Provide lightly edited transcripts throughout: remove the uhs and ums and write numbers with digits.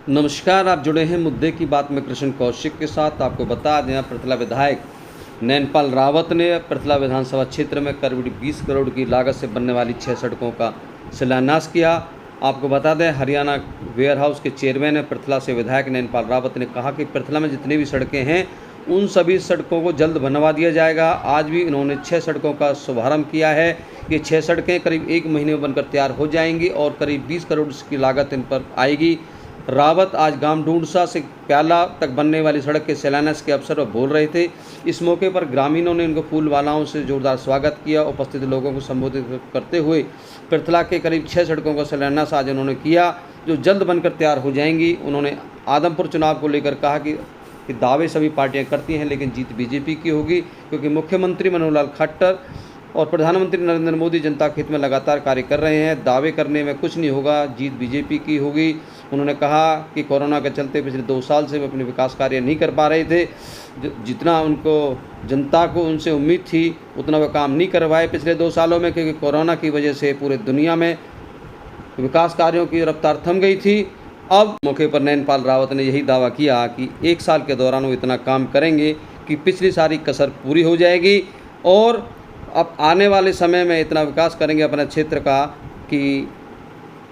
नमस्कार, आप जुड़े हैं मुद्दे की बात में कृष्ण कौशिक के साथ। आपको बता दें, पृथला विधायक नैनपाल रावत ने पृथला विधानसभा क्षेत्र में करीब 20 करोड़ की लागत से बनने वाली 6 सड़कों का शिलान्यास किया। आपको बता दें, हरियाणा वेयर हाउस के चेयरमैन पृथला से विधायक नैनपाल रावत ने कहा कि पृथला में जितनी भी सड़कें हैं उन सभी सड़कों को जल्द बनवा दिया जाएगा। आज भी इन्होंने 6 सड़कों का शुभारंभ किया है। ये 6 सड़कें करीब 1 महीने में बनकर तैयार हो जाएंगी और करीब 20 करोड़ की लागत इन पर आएगी। रावत आज गांव ढूंढसा से प्याला तक बनने वाली सड़क के शिलान्यास के अवसर पर बोल रहे थे। इस मौके पर ग्रामीणों ने इनको फूल मालाओं से जोरदार स्वागत किया। उपस्थित लोगों को संबोधित करते हुए पृथला के करीब 6 सड़कों का शिलान्यास आज उन्होंने किया, जो जल्द बनकर तैयार हो जाएंगी। उन्होंने आदमपुर चुनाव को लेकर कहा कि दावे सभी पार्टियां करती हैं, लेकिन जीत बीजेपी की होगी, क्योंकि मुख्यमंत्री मनोहर लाल खट्टर और प्रधानमंत्री नरेंद्र मोदी जनता के हित में लगातार कार्य कर रहे हैं। दावे करने में कुछ नहीं होगा, जीत बीजेपी की होगी। उन्होंने कहा कि कोरोना के चलते पिछले 2 साल से वे अपने विकास कार्य नहीं कर पा रहे थे। जितना उनको जनता को उनसे उम्मीद थी उतना वे काम नहीं करवाए पिछले 2 सालों में, क्योंकि कोरोना की वजह से पूरे दुनिया में विकास कार्यों की रफ्तार थम गई थी। अब मौके पर नैनपाल रावत ने यही दावा किया कि 1 साल के दौरान वो इतना काम करेंगे कि पिछली सारी कसर पूरी हो जाएगी और अब आने वाले समय में इतना विकास करेंगे अपने क्षेत्र का कि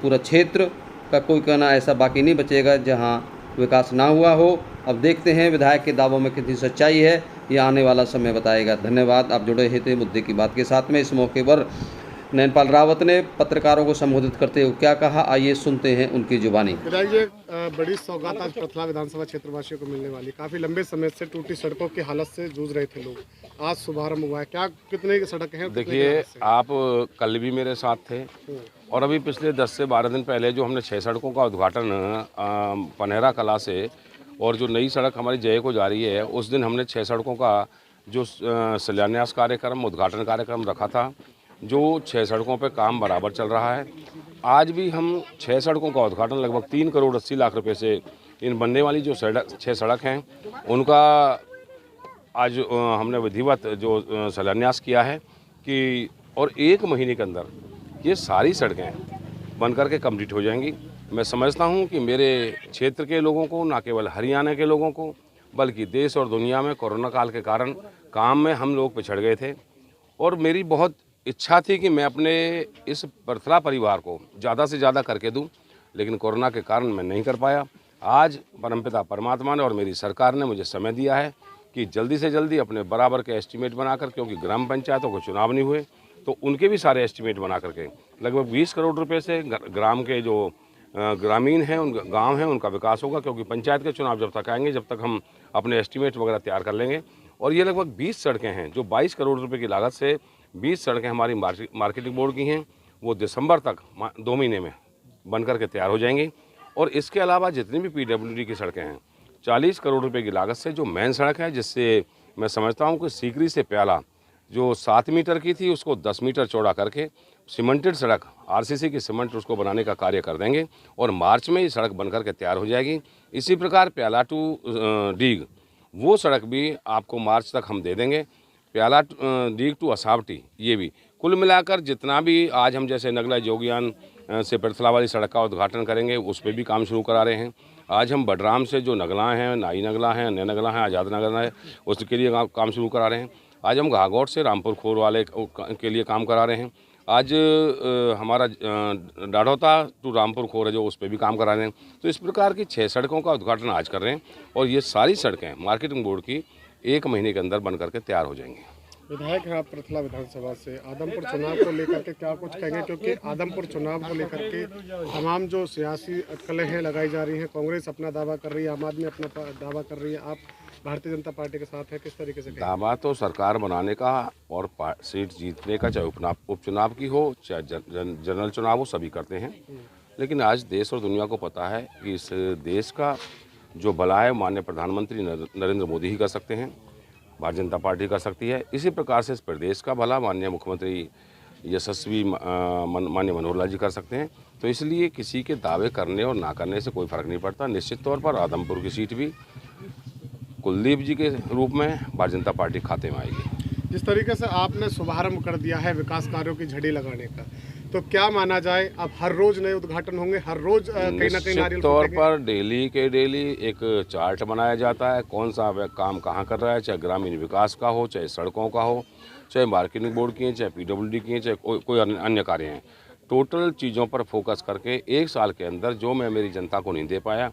पूरा क्षेत्र का कोई कहना ऐसा बाकी नहीं बचेगा जहां विकास ना हुआ हो। अब देखते हैं विधायक के दावों में कितनी सच्चाई है, ये आने वाला समय बताएगा। धन्यवाद। आप जुड़े हैं थे मुद्दे की बात के साथ में। इस मौके पर नैनपाल रावत ने पत्रकारों को संबोधित करते हुए क्या कहा, आइए सुनते हैं उनकी जुबानी। ये बड़ी सौगात आज पृथला विधानसभा क्षेत्र वासियों को मिलने वाली। काफी लंबे समय से टूटी सड़कों की हालत से जूझ रहे थे लोग, आज शुभारंभ हुआ है। क्या कितने सड़क हैं? देखिए, आप कल भी मेरे साथ थे और अभी पिछले 10 से 12 दिन पहले जो हमने 6 सड़कों का उद्घाटन पनहरा कला से और जो नई सड़क हमारी जय को जा रही है, उस दिन हमने 6 सड़कों का जो शिलान्यास कार्यक्रम, उद्घाटन कार्यक्रम रखा था। जो 6 सड़कों पे काम बराबर चल रहा है। आज भी हम 6 सड़कों का उद्घाटन लगभग 3 करोड़ 80 लाख रुपए से इन बनने वाली जो 6 सड़क हैं उनका आज हमने विधिवत जो शिलान्यास किया है कि और 1 महीने के अंदर ये सारी सड़कें बनकर के कंप्लीट हो जाएंगी। मैं समझता हूँ कि मेरे क्षेत्र के लोगों को, ना केवल हरियाणा के लोगों को, बल्कि देश और दुनिया में कोरोना काल के कारण काम में हम लोग पिछड़ गए थे और मेरी बहुत इच्छा थी कि मैं अपने इस पृथला परिवार को ज़्यादा से ज़्यादा करके दूं, लेकिन कोरोना के कारण मैं नहीं कर पाया। आज परमपिता परमात्मा ने और मेरी सरकार ने मुझे समय दिया है कि जल्दी से जल्दी अपने बराबर के एस्टीमेट बनाकर, क्योंकि ग्राम पंचायतों को चुनाव नहीं हुए तो उनके भी सारे एस्टीमेट बना करके लगभग 20 करोड़ रुपये से ग्राम के जो ग्रामीण हैं, उन गाँव हैं, उनका विकास होगा। क्योंकि पंचायत के चुनाव जब तक आएंगे, जब तक हम अपने एस्टीमेट वगैरह तैयार कर लेंगे। और ये लगभग 20 सड़कें हैं जो 22 करोड़ रुपये की लागत से 20 सड़कें हमारी मार्केटिंग बोर्ड की हैं, वो दिसंबर तक 2 महीने में बन करके तैयार हो जाएंगी। और इसके अलावा जितनी भी पीडब्ल्यूडी की सड़कें हैं 40 करोड़ रुपए की लागत से जो मेन सड़क है, जिससे मैं समझता हूँ कि सीकरी से प्याला जो 7 मीटर की थी उसको 10 मीटर चौड़ा करके सीमेंटेड सड़क, आरसीसी की सीमेंट उसको बनाने का कार्य कर देंगे और मार्च में ये सड़क बन करके तैयार हो जाएगी। इसी प्रकार प्याला टू डीग वो सड़क भी आपको मार्च तक हम दे देंगे। प्याला डीग टू असावटी, ये भी कुल मिलाकर जितना भी आज हम जैसे नगला जोगियान से पृथला वाली सड़क का उद्घाटन करेंगे, उस पर भी काम शुरू करा रहे हैं। आज हम बडराम से जो नगला हैं, नाई नगला हैं, नए नगला हैं, आज़ाद नगला है, उसके लिए काम शुरू करा रहे हैं। आज हम घाघोट से रामपुर खोर वाले के लिए काम करा रहे हैं। आज हमारा डाढ़ौता टू रामपुर खोर है जो उस पर भी काम करा रहे हैं। तो इस प्रकार की 6 सड़कों का उद्घाटन आज कर रहे हैं और ये सारी सड़कें मार्केटिंग बोर्ड की 1 महीने के अंदर बन करके तैयार हो जाएंगी। विधायक हैं आप पृथला विधानसभा से, आदमपुर चुनाव को लेकर के क्या कुछ कहेंगे? क्योंकि आदमपुर चुनाव को लेकर के तमाम जो सियासी कलहें लगाई जा रही हैं, कांग्रेस अपना दावा कर रही है, आम आदमी अपना दावा कर रही है, आप भारतीय जनता पार्टी के साथ है, किस तरीके से दावा तो सरकार बनाने का और सीट जीतने का, चाहे उपचुनाव की हो चाहे जनरल चुनाव हो, सभी करते हैं। लेकिन आज देश और दुनिया को पता है कि इस देश का जो भला है माननीय प्रधानमंत्री नरेंद्र मोदी ही कर सकते हैं, भारतीय जनता पार्टी कर सकती है। इसी प्रकार से इस प्रदेश का भला माननीय मुख्यमंत्री यशस्वी माननीय मनोहर लाल जी कर सकते हैं। तो इसलिए किसी के दावे करने और ना करने से कोई फर्क नहीं पड़ता। निश्चित तौर पर आदमपुर की सीट भी कुलदीप जी के रूप में भारतीय जनता पार्टी खाते में आएगी। जिस तरीके से आपने शुभारंभ कर दिया है विकास कार्यों की झड़ी लगाने का, तो क्या माना जाए, अब हर रोज नए उद्घाटन होंगे, हर रोज कहीं ना कहीं निश्चित नारियल तौर फूटेंगे? पर डेली के डेली एक चार्ट बनाया जाता है, कौन सा काम कहाँ कर रहा है, चाहे ग्रामीण विकास का हो, चाहे सड़कों का हो, चाहे मार्केटिंग बोर्ड की है, चाहे पीडब्ल्यूडी की है, चाहे कोई अन्य कार्य हैं। टोटल चीज़ों पर फोकस करके एक साल के अंदर जो मैं मेरी जनता को नहीं दे पाया,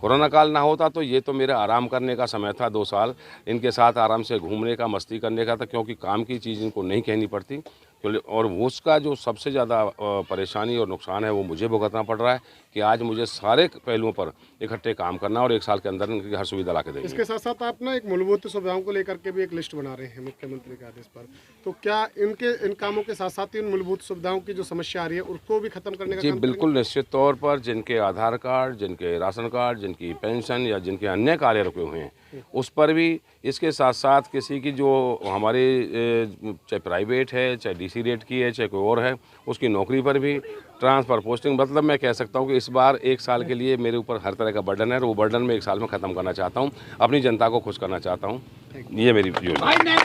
कोरोना काल ना होता तो ये तो मेरा आराम करने का समय था, 2 साल इनके साथ आराम से घूमने का, मस्ती करने का था, क्योंकि काम की चीज़ इनको नहीं कहनी पड़ती। और वो उसका जो सबसे ज़्यादा परेशानी और नुकसान है वो मुझे भुगतना पड़ रहा है कि आज मुझे सारे पहलुओं पर इकट्ठे काम करना और एक साल के अंदर इनकी हर सुविधा ला के देंगे। इसके साथ साथ आप ना एक मूलभूत सुविधाओं को लेकर के भी एक लिस्ट बना रहे हैं मुख्यमंत्री के आदेश पर, तो क्या इन कामों के साथ साथ इन मूलभूत सुविधाओं की जो समस्या आ रही है उसको भी खत्म करने का जी काम बिल्कुल, निश्चित तौर पर जिनके आधार कार्ड, जिनके राशन कार्ड, जिनकी पेंशन या जिनके अन्य कार्य रुके हुए हैं उस पर भी, इसके साथ साथ किसी की जो हमारे चाहे प्राइवेट है, चाहे डीसी रेट की है, चाहे कोई और है, उसकी नौकरी पर भी ट्रांसफ़र पोस्टिंग, मतलब मैं कह सकता हूँ कि इस बार एक साल के लिए मेरे ऊपर हर तरह का बर्डन है और वो बर्डन मैं एक साल में ख़त्म करना चाहता हूँ, अपनी जनता को खुश करना चाहता हूँ। ये मेरी योजना है।